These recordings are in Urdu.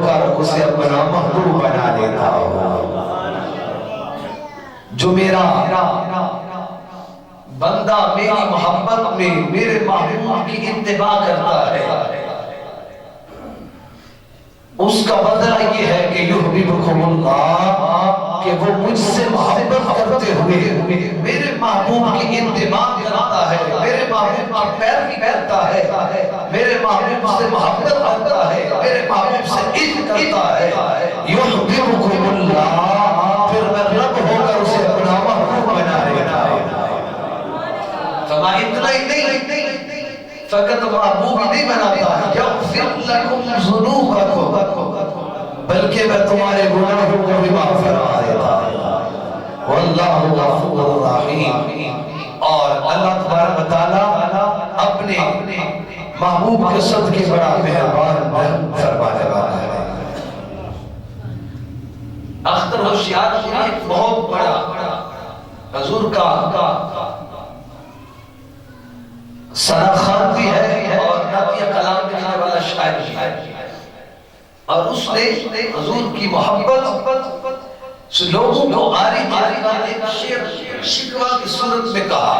کر اسے اپنا محبوب بنا لیتا ہوں۔ جو میرا بندہ میری محبت میں میرے محبوب کی اتباع کرتا ہے، اس کا بدلہ یہ ہے کہ یحببکم اللہ، کہ وہ مجھ سے محبت کرتے ہوئے میرے محبوب کی اتباع کرتا ہے، میرے محبوب کی پیروی کرتا ہے، میرے محبوب سے محبت کرتا ہے، میرے محبوب سے عشق کرتا ہے۔ یحببکم اللہ، پھر میں رب ہو کر اسے اپنا محبوب بنا لیتا ہوں۔ فما اتنا ہی نہیں، فقط محبوب نہیں بناتا ہے، یغفر لکم ذنوبکم، بلکہ میں تمہارے گناہوں کو بھی معاف فرما دیتا ہوں۔ واللہ غفور رحیم، اور اللہ تبارک و تعالیٰ اپنے محبوب کے صدقے بڑا مہربان فرمانے والا ہے۔ اختر ہوشیار کی ایک بہت بڑا حضور کا سراخان بھی ہے اور نعتیہ کلام لکھنے والا شاعر بھی ہے، اور اس نے حضور کی محبت لوگوں کو آری کا ایک شعر شکوہ کی صورت میں کہا،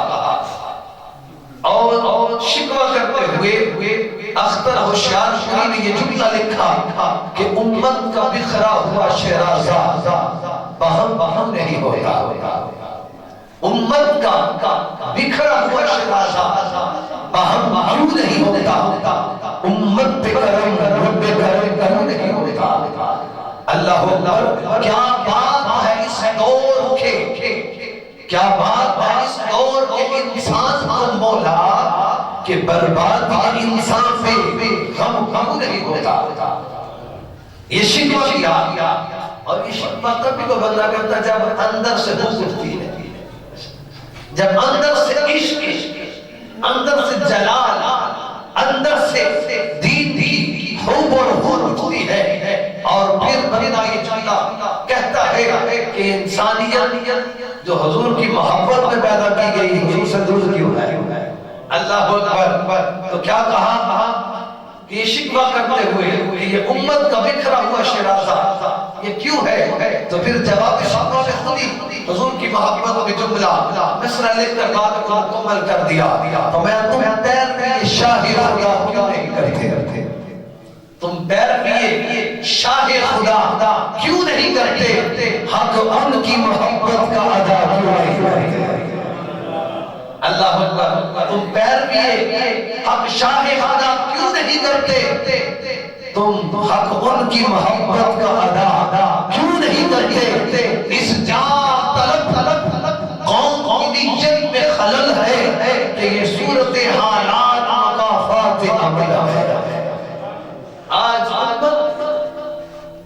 اور شکوہ کرتے ہوئے اختر ہوشیار نے یہ جملہ لکھا کہ امت کا بکھرا ہوا شیرازہ بہم نہیں ہوتا، امت کا بکھرا ہوا شیرازہ بہم کیوں نہیں ہوتا، امت پہ کرم رب کرم نہیں ہوتا۔ اللہ اکبر، کیا بات ہے اس دور کے، کیا بات ہے اس دور کے انسان کو مولا کہ بربادی انسان پہ غم نہیں ہوتا۔ یہ شکوہ کیا، اور یہ شکوہ کبھی کو بندہ کرتا جب اندر سے بغض اٹھتی ہے، جب اندر سے عشق، اندر سے جلال، اندر سے دین کی حب اور حب اٹھتی ہے، اور پھر بندہ یہ جملہ کہتا ہے کہ انسانیت جو حضور کی محبت میں پیدا کی گئی ہے سے دور کیوں ہے۔ اللہ اکبر، تو کیا کہا کہ یہ شکوہ کرتے ہوئے کہ یہ امت کا بکھرا ہوا شیرازہ یہ کیوں ہے، تو پھر جواب شکوہ میں خودی حضور کی محبت میں جملہ مصرع لکھ کر بات کو مکمل کر دیا، تو میں تم پیر میں یہ شاہ خدا کیوں نہیں کرتے، تم پیر میں یہ شاہ خدا کیوں نہیں کرتے، حق ان کی محبت کا ادا کیوں نہیں کرتے۔ اللہ اکبر، تم پیر میں حق شاہ خدا کیوں نہیں کرتے، تم حق ان کی محبت کا ادا کیوں نہیں کرتے۔ اس جان طلب قوم کی نیت میں خلل ہے کہ یہ صورتحالات مکافات عمل ہے۔ آج امت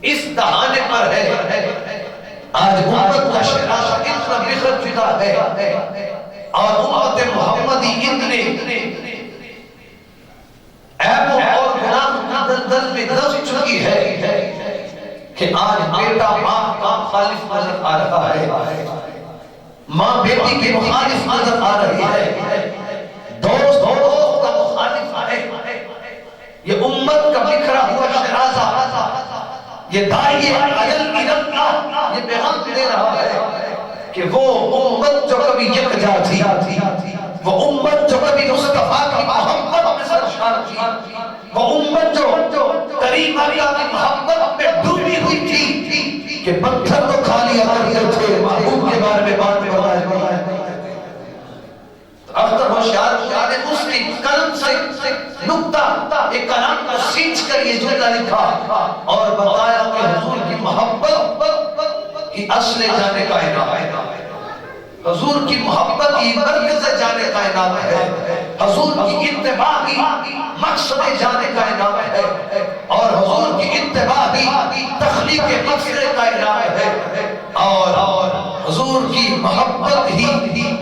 اس دہانے پر ہے، آج امت کا شراشہ اتنا بکھر چکا ہے، اور امت محمدی اتنے عیب اور گناہ دل میں دس چکی ہے کہ آج بیٹا ماں کا مخالف نظر آ رہا ہے، ماں بیٹی کے مخالف نظر آ رہی ہے، دوست کا مخالف ہے۔ یہ امت کا بکھرا ہوا شیرازہ، یہ داعی اللہ یہ پیغام دے رہا ہے کہ وہ امت جو کبھی یکجا تھی، وہ امت جو کبھی مصطفیٰ کی محبت میں سرشار تھی، وہ امت جو کریم اللہ کی محبت میں ڈوبی ہوئی تھی کہ پتھر تو کھا لیا کرتے تھے، محبوب کے بارے میں بات میں بتایا۔ اختر ہوشیار نے اس کی قلم سے نقطہ ایک کلام کو سینچ کر یہ جملہ لکھا اور بتایا کہ حضور کی محبت کی اصل جانے کائنات ہے، حضور کی محبت کی مرکز جانے کائنات ہے، حضور کی اتباع کی مقصد جانے کائنات ہے، اور حضور کی اتباع کی تخلیق مقصد کائنات ہے، اور حضور کی محبت ہی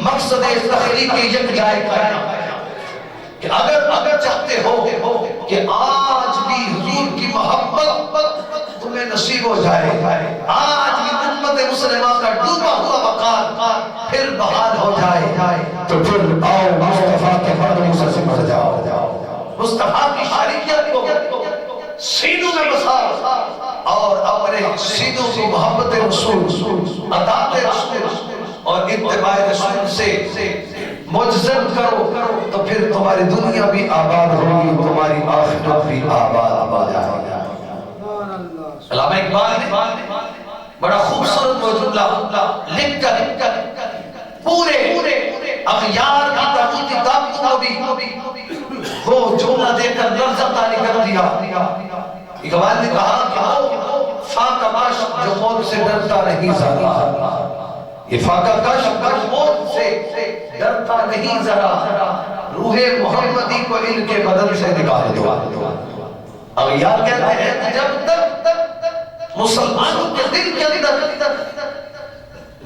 مقصد تخلیق یکجائے کائنات ہے۔ کہ اگر چاہتے ہو کہ آج بھی حضور کی محبت تمہیں نصیب ہو جائے، آج بھی امت مسلمہ کا ڈوبا ہوا وقار پھر بحال ہو جائے، تو پھر آؤ مصطفیٰ کے فرمان سے سمجھ جاؤ، مصطفیٰ کی شریعت کو سینوں میں بسا، اپنے سینوں کو محبت رسول، اطاعت رسول اور اتباع رسول سے مجزم کرو تو پھر تمہاری دنیا بھی آباد ہوگی، تمہاری آخرت بھی آباد ہو جائے گی۔ علامہ اقبال نے بڑا خوبصورت جملہ لکھ کر پورے اغیار کی تاریخ کتابوں کو بھی وہ جملہ دے کر لفظ تاریخ کر دیا۔ اقبال نے کہا کہ وہ فاقہ باش جو موت سے ڈرتا نہیں ذرا، یہ فاقہ کش موت سے ڈرتا نہیں ذرا، روح محمدی کو ان کے بدن سے نکال دو۔ اغیار کہتے ہیں کہ جب تک مسلمانوں کے دل کے اندر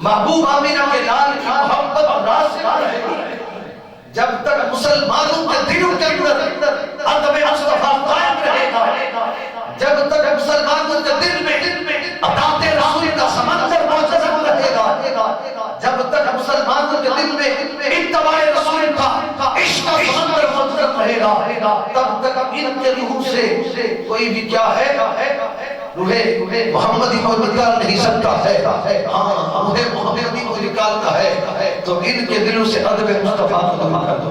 محبوب آمینہ کے لال کی محبت راسخ رہے گی، جب تک مسلمانوں کے دلوں کے اندر ادب مصطفیٰ قائم رہے گا، جب تک مسلمانوں کے دل میں اطاعت رسول کا سمندر موجود رہے گا، جب تک مسلمانوں کے دل میں اتباع رسول کا عشق کا سمندر موجود رہے گا، تب تک ان کے روح سے کوئی بھی کیا ہے روح محمدی کو نکال نہیں سکتا ہے۔ ہاں روح محمدی کو نکالتا ہے تو ان کے دلوں سے ادب مصطفیٰ کو دور کر دو۔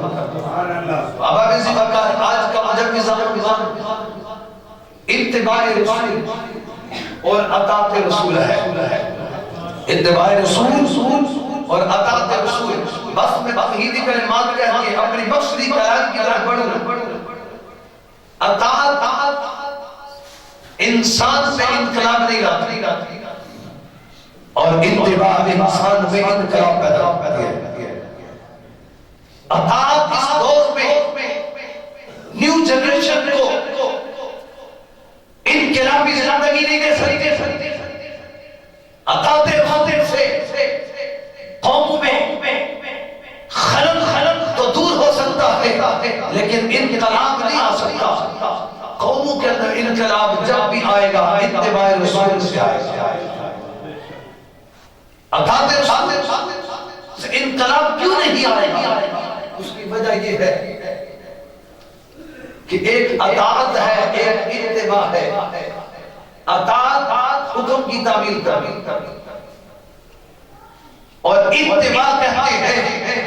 بابا بنزی بکار آج کا مجوزہ اتباع رسول اور اطاعت رسول ہے۔ اتباع رسول اور اطاعت رسول، بس میں توحیدی کلمات کہہ کے اپنی مقصدی کلام کی طرف بڑھوں۔ اطاعت انسان میں انقلاب نہیں لاتی اور اتباع انسان میں انقلاب پیدا کرتی ہے۔ اطاعت اس دور میں نیو جنریشن کو انقلابی زندگی نہیں دے سکتے۔ اطاعت رسول سے قوم میں خلل تو دور ہو سکتا ہے لیکن انقلاب نہیں آ سکتا۔ قوموں کے اندر انقلاب جب بھی آئے گا اتباع رسول سے آئے گا۔ اطاعت رسول سے انقلاب کیوں نہیں آئے گا؟ اس کی وجہ یہ ہے کہ ایک اطاعت ہے، ایک اتباع ہے۔ اطاعت حکم کی تعمیل اور اتباع کہتے ہیں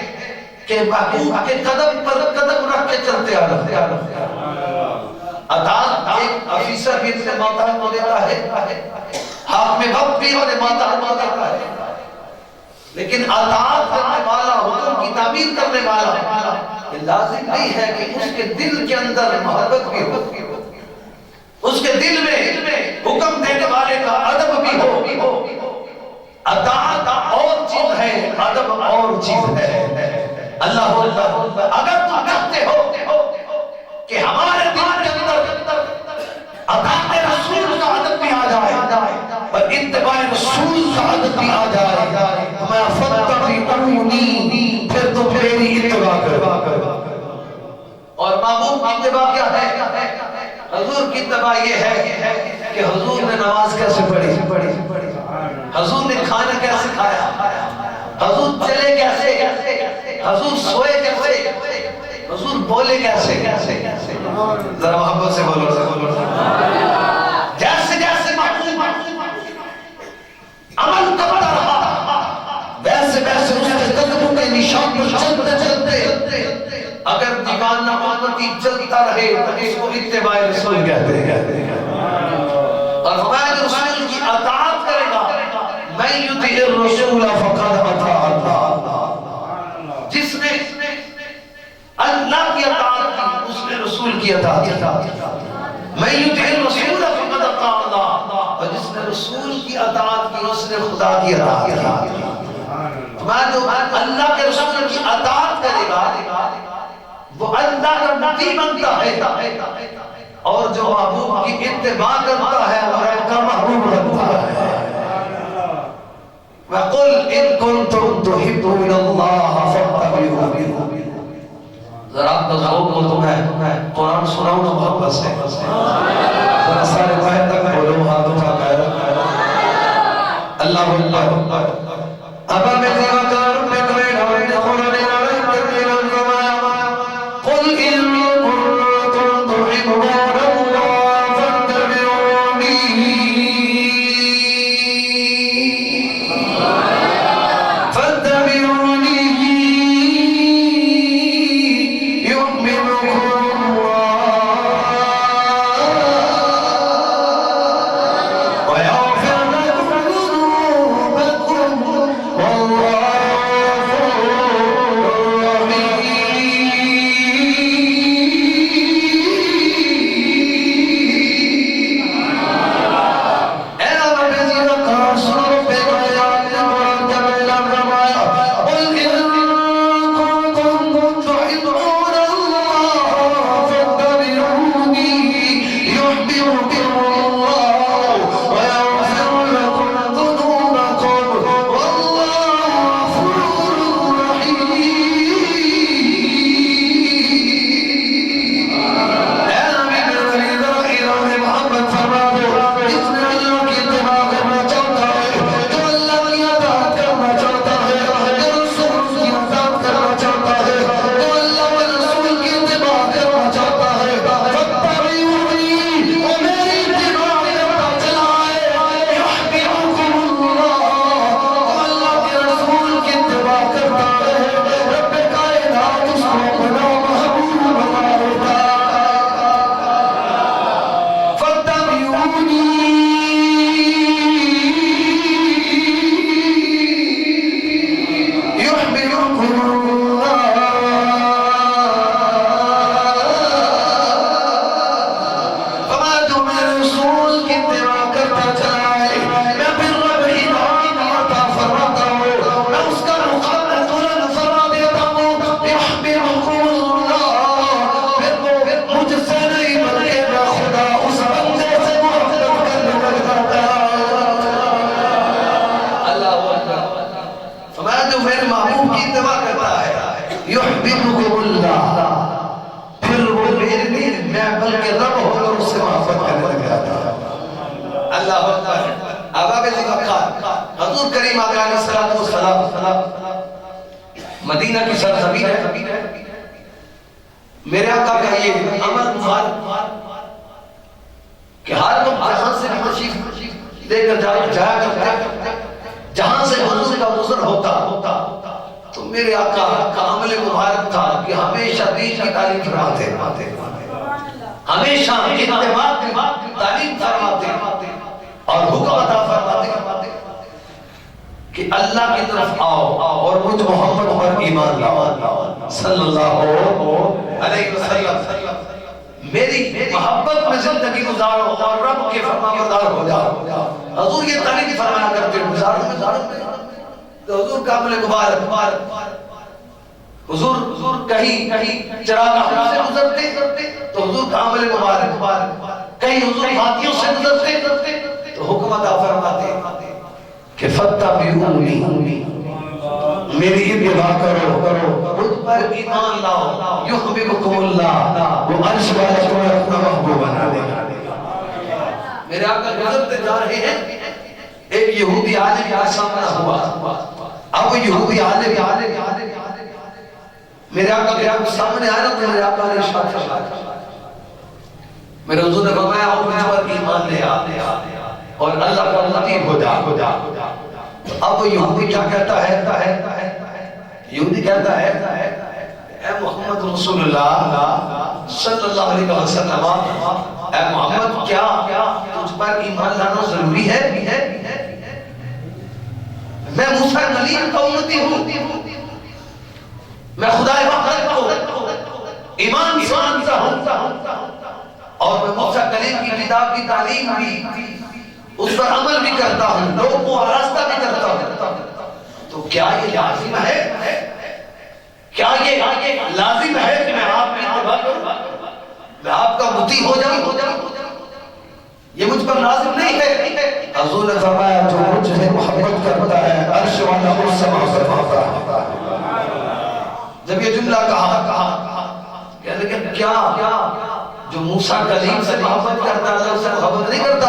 کہ محبوب کے قدم پر قدم رکھ کے چلتے آ رہے ہیں۔ اطاعت ایک افیسر بھی اپنے ماتحت کو دیتا ہے، حاکم وقت بھی اپنے ماتحت کو دیتا ہے، لیکن اطاعت کرنے والا، حکم کی تعمیل کرنے والا یہ لازم نہیں ہے کہ اس کے دل کے اندر محبت بھی ہو، اس کے دل میں حکم دینے والے کا ادب بھی ہو۔ اطاعت اور چیز ہے، ادب اور چیز ہے۔ اللہ اگر تم چاہتے ہو کہ ہمارے دل کے اندر اطاعت رسول کا ادب بھی آ جائے اور اتباع رسول کا ادب بھی آ جائے، میں فتبعونی، پھر تم میری اتباع کرو۔ اور محبوب کی اتباع کیا ہے؟ حضور کی اتباع یہ ہے کہ حضور نے نماز کیسے پڑھی، حضور نے کھانا کیسے کھایا، حضور چلے کیسے، حضور سوئے کیسے، حضور بولے کیسے۔ ذرا محبت سے بولو۔ جیسے جیسے محبوب عمل کرتا رہا ویسے ویسے اس کے قدموں کے نشان پر چلتے اگر دیوانہ امتی چلتا رہے تو اس کو اتباع رسول کہتے ہیں۔ اور فرمایا کہ رسول کی اطاعت کرے گا، من یطیع الرسول فقد اطاع اللہ، جس نے اللہ کی اطاعت کی اس نے رسول کی اطاعت کی۔ من یطیع الرسول فقد اطاع اللہ، اور جس نے رسول کی اطاعت کی اس نے خدا کی اطاعت کی۔ فرمایا جو اللہ کے رسول کی اطاعت کرے گا وہ اللہ کا نبی بنتا ہے، اور جو محبوب کی اتباع کرتا ہے وہ رب کا محبوب بنتا ہے۔ وَقُلْ إِن كُنْتُمْ تُحِبُّونَ اللَّهَ فَاتَّبِعُونِي۔ ذرا آپ کا ذوق ہو تو میں قرآن سناؤں نا محبت سے، ذرا سارے باہر تک بولو، ہاتھوں کا کہہ اللہ اللہ ابا میں دیوہ کار میں کوئی نوری قرآن کرتا چلا ہے، میں پھر رب ایمان عطا فرماتا ہوں، میں اس کا مقابلہ بلند فرما دیتا ہوں، یحببکم اللہ، پھر وہ مجھ سے نہیں بلکہ میں خدا اس بندے سے محبت کرنے لگتا ہے۔ اللہ اکبر، فرمایا جو میرے محبوب کی اتباع کرتا ہے یحببکم اللہ، پھر وہ میرے لیے میں بلکہ رب ہو کر اس سے محبت کرنے لگ جاتا ہے۔ اللہ اکبر۔ اباب ذکر حضور کریم علیہ السلام مدینہ کی سرزمین ہے، میرے آقا کا یہ امر مبارک کہ ہر وقت جہاں سے تشریف لے کر جایا کرتے، جہاں سے حضور کا گزر ہوتا تو میرے آقا کا عمل مبارک تھا کہ ہمیشہ دین کی تعلیم فرماتے، ہمیشہ اتباع کی تعلیم فرماتے اور حکم عطا فرماتے کہ اللہ کی طرف آؤ اور مجھ محمد پر ایمان لاؤ صلی اللہ علیہ وسلم، میری محبت میں زندگی گزارو اور رب کے فرمانبردار ہو جاؤ۔ حضور یہ تعلیم فرمایا کرتے گزارو تو حضور کا عمل مبارک، حضور کہیں چراغاہ سے گزرتے تو حضور کا عمل مبارک، کہیں حضور وادیوں سے گزرتے تو حکم عطا فرماتے کہ فاتبعونی، میری اتباع کرو، مجھ پر ایمان لاؤ، یحببکم اللہ، وہ عرش والا تمہیں اپنا محبوب بنا دے گا۔ میرے آقا گزرتے جا رہے ہیں، ایک یہودی عالم کا سامنا ہوا، اب وہ یہودی عالم میرے آقا کے سامنے آیا تو میرے آقا نے ارشاد فرمایا، میرے حضور نے فرمایا اور مجھ پر ایمان لے آ اور اللہ کا مطیع ہو جا۔ اب وہ یہودی کیا کہتا ہے؟ یہودی کہتا ہے اے محمد رسول اللہ صلی اللہ علیہ وسلم، اے محمد کیا تجھ پر ایمان لانا ضروری ہے؟ میں موسیٰ کلیم کا امتی ہوں، میں خدا وحدت کو ایمان سمجھتا ہوں اور میں موسیٰ کلیم کی کتاب کی تعلیم بھی اس پر عمل بھی کرتا ہوں، لوگوں کو آراستہ بھی کرتا ہوں، تو کیا یہ لازم ہے؟ کیا یہ لازم ہے کہ میں آپ کی اتباع کروں، میں آپ کا مطیع ہو جاؤں؟ یہ مجھ پر لازم نہیں ہے۔ حضور نے فرمایا جو مجھ سے محبت کرتا ہے عرش والا اس سے محبت کرتا ہے۔ جب یہ جملہ کہا کہنے کہ کیا جو موسیٰ کلیم سے محبت کرتا ہے اللہ اس سے محبت نہیں کرتا؟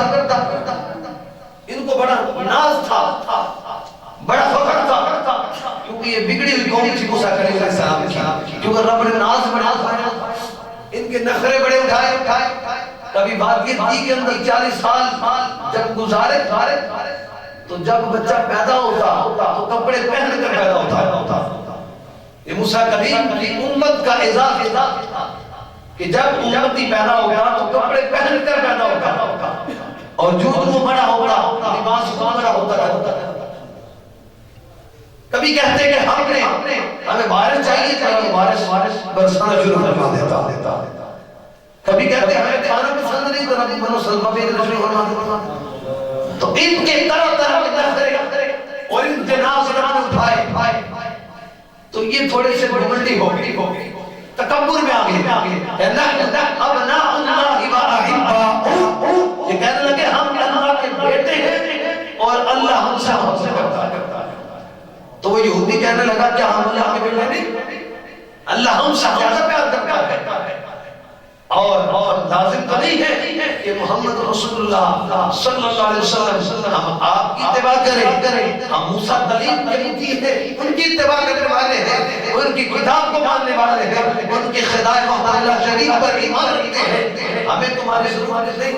ان کو بڑا ناز تھا، بڑا فخر تھا، کیونکہ یہ بگڑی ہوئی قوم تھی موسیٰ کلیم علیہ السلام کی، کیونکہ رب نے ناز بڑھایا، ان کے نخرے بڑے اٹھائے، کبھی بادگیر دی کے اندر 40 سال جب گزارے تو جب بچہ پیدا ہوتا تو کپڑے پہن کر پیدا ہوتا۔ یہ موسیٰ کلیم کی امت کا اعزاز تھا کہ جب امتی پیدا ہوگا تو کپڑے پہن کر پیدا ہوگا اور جو وہ بڑا ہوگا لباس بڑا ہوتا۔ کبھی کہتے کہ ہمیں بارش چاہیے کہ بارش برسانا شروع کروا دیتا، کبھی کہتے ہمیں کھانا پسند نہیں تو نبی بنو سلمہ بھی رجوع فرما دیتا۔ تو ان کے طرح کے نخرے اور ان جناز اٹھائے تو یہ تھوڑے سے بڑی ہو گئی، تکبر میں آگئے، ابناء اللہ و احباؤہ، یہ کہنے لگے ہم اللہ کے بیٹے ہیں اور اللہ ہم سے محبت کرتا ہے۔ تو وہ یہودی کہنے لگا کیا ہم اللہ کے بیٹے نہیں؟ اللہ ہم سے زیادہ پیار کرتا ہے اور لازم تو نہیں ہے کہ محمد رسول اللہ صلی اللہ علیہ وسلم ہم آپ کی اتباع کریں، ہم موسیٰ کلیم کے مطیع ہیں، ان کی اتباع کرنے والے ہیں، ان کی کتاب کو ماننے والے ہیں، ان کی خدائے وحدہ اللہ شریف پر ایمان رکھتے ہیں، ہمیں تمہاری ضرورت نہیں۔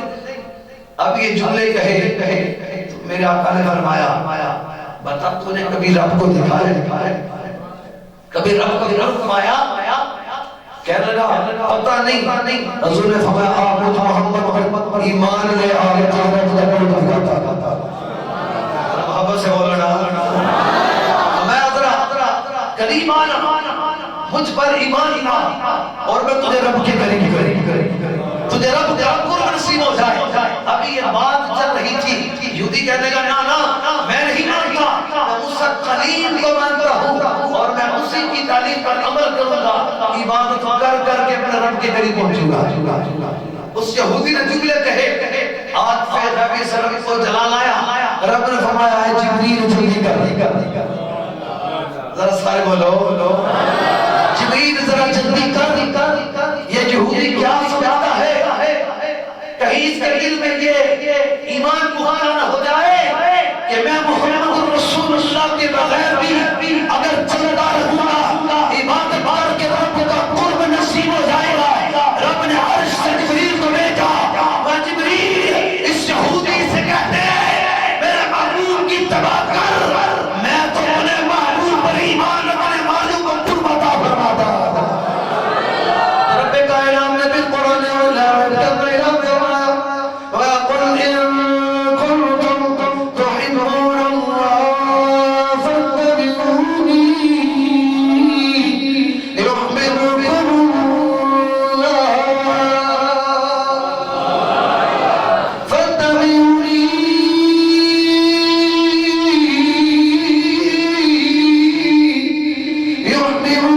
اب یہ جملے کہے تو میرے آقا نے فرمایا بتا تو نے کبھی رب کو دکھا ہے، کبھی رب کو فرمایا؟ کہنے لگا پتہ نہیں۔ حضور نے فرمایا آپ مجھ محمد پر ایمان لے آگے محبت سے بولنا، میں قریب آنا، مجھ پر ایمان لا اور میں تجھے رب کے قریب کریں۔ تجھے رب کا قرب نصیب ہو جائے. ابھی یہ بات چل رہی تھی. یہودی کہنے گا نا نا میں نہیں مانتا, میں موسیٰ کلیم کو مانتا ہوں اور میں اسی کی تعلیم پر عمل کروں گا, عبادت کر کر کے اپنے رب کے قریب پہنچوں گا. اس یہودی نے جملے کہے, آج پہ نبی صلی اللہ علیہ وسلم کو جلال آیا. رب نے فرمایا ہے جبریل جلدی کر. ذرا سارے بولو جبریل ذرا جلدی کر. یہ یہودی کیا سمجھتا ہے کہیں اس کے دل میں یہ ایمان پختہ نہ ہو جائے کہ میں محمد رسول اللہ کے بغیر بھی اگر چلتا رہوں گا عبادت کر کے رب کا قرب نصیب ہو جائے گا. رب نے عرش سے جبریل کو بھیجا. وہ جبریل اس یہودی سے کہتے ہیں میرے محبوب کی اتباع کر, میں تو اپنے محبوب پر ایمان اپنے معلوم کو قرب عطا فرماتا. رب کا اعلان نے بالقرآن وَلَا تَبْرِيَا وَقُلْ إِن كُنتُمْ تُحِبُّونَ اللَّهَ فَاتَّبِعُونِي يُحْبِبْكُمُ اللَّهُ فَاتَّبِعُونِي يُحْبِبْكُمُ